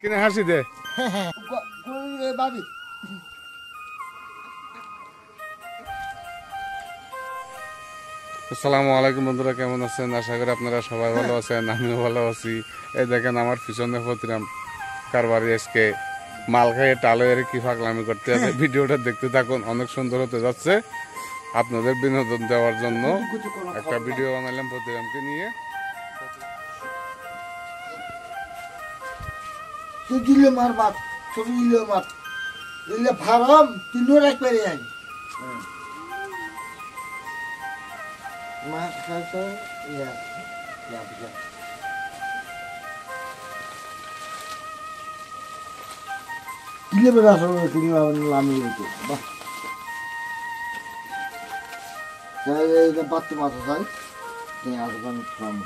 কিনে হাসি দে। বাবি আসসালামু আলাইকুম বন্ধুরা, কেমন আছেন? আশা করি আপনারা সবাই ভালো আছেন, আমিও ভালো আছি। এই দেখেন আমার পিছনে প্রতিরাম কারবারি আজকে মাল খাইয়ে টালের কি ফাঁকলামি করতে আছে। ভিডিওটা দেখতে থাকুন, অনেক সুন্দর হতে যাচ্ছে। আপনাদের বিনোদন দেওয়ার জন্য একটা ভিডিও বানালাম প্রতিরামকে নিয়ে। দিলে মার বাপ ছবি দিলে মার দিলে ফার্ম তিনও একবারে আই মা খাইতে ইয়া ইয়া বুঝা দিলে বেড়া সব তুমি লামি হইতো বাহ যাই এই বাচ্চা মাথা যাই এই আজকাল ফার্ম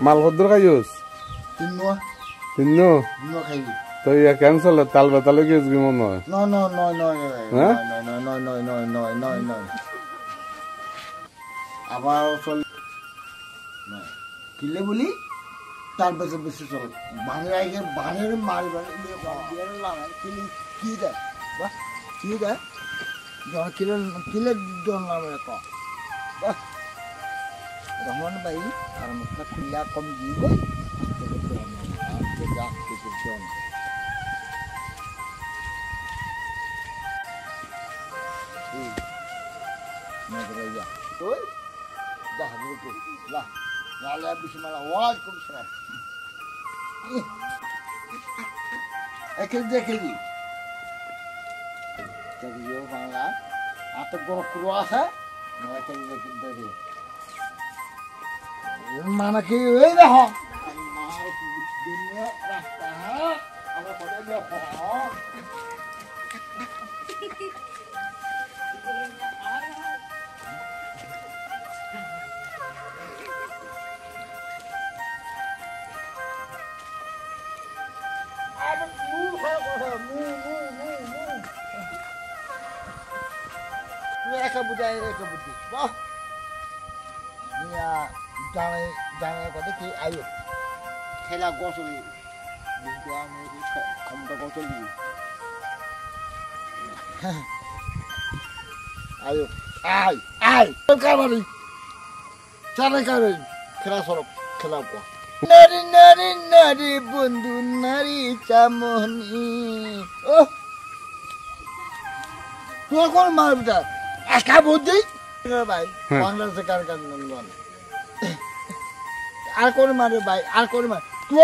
মাল কদ্দুর খাইস? তিন্ন তো ইয়া ক্যান্সেল তাল বেতালে গিয়েছ কি মনে হয়? আবার কিলে বলি তার বেশি বেশি চল বানের আগে বানের মারি কিলে কি দেয় বা কি দেয় কিলে কিলে জন নামে রহমান ভাই আর মুখটা কিলা কম দিব জন মানে কি ওই দেখ রাস্তা রেখা বুঝাই রেখা বুঝি বাহ জানে জানে কথা কি আয়ো খেলা গছল ক্ষমতা গছল দিবি আয়ো আয় আয় কারবারি চারে কারে খেলা সরব খেলা কো নারী নারী নারী বন্ধু নারী চামনি ও তুই কোন মারবিটা একা বুদ্ধি ভাই বাংলাদেশে কার কার নন্দন আর কোন মারে ভাই আর কোন মার তুই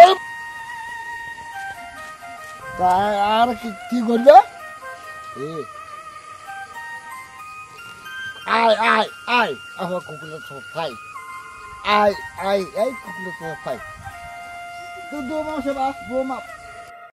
আর কি করবে আয় আয় আয় আমার কুকুরের সব খাই আয় আয় এই কুকুরের সব খাই তুই দু মাসে বাস দু মাস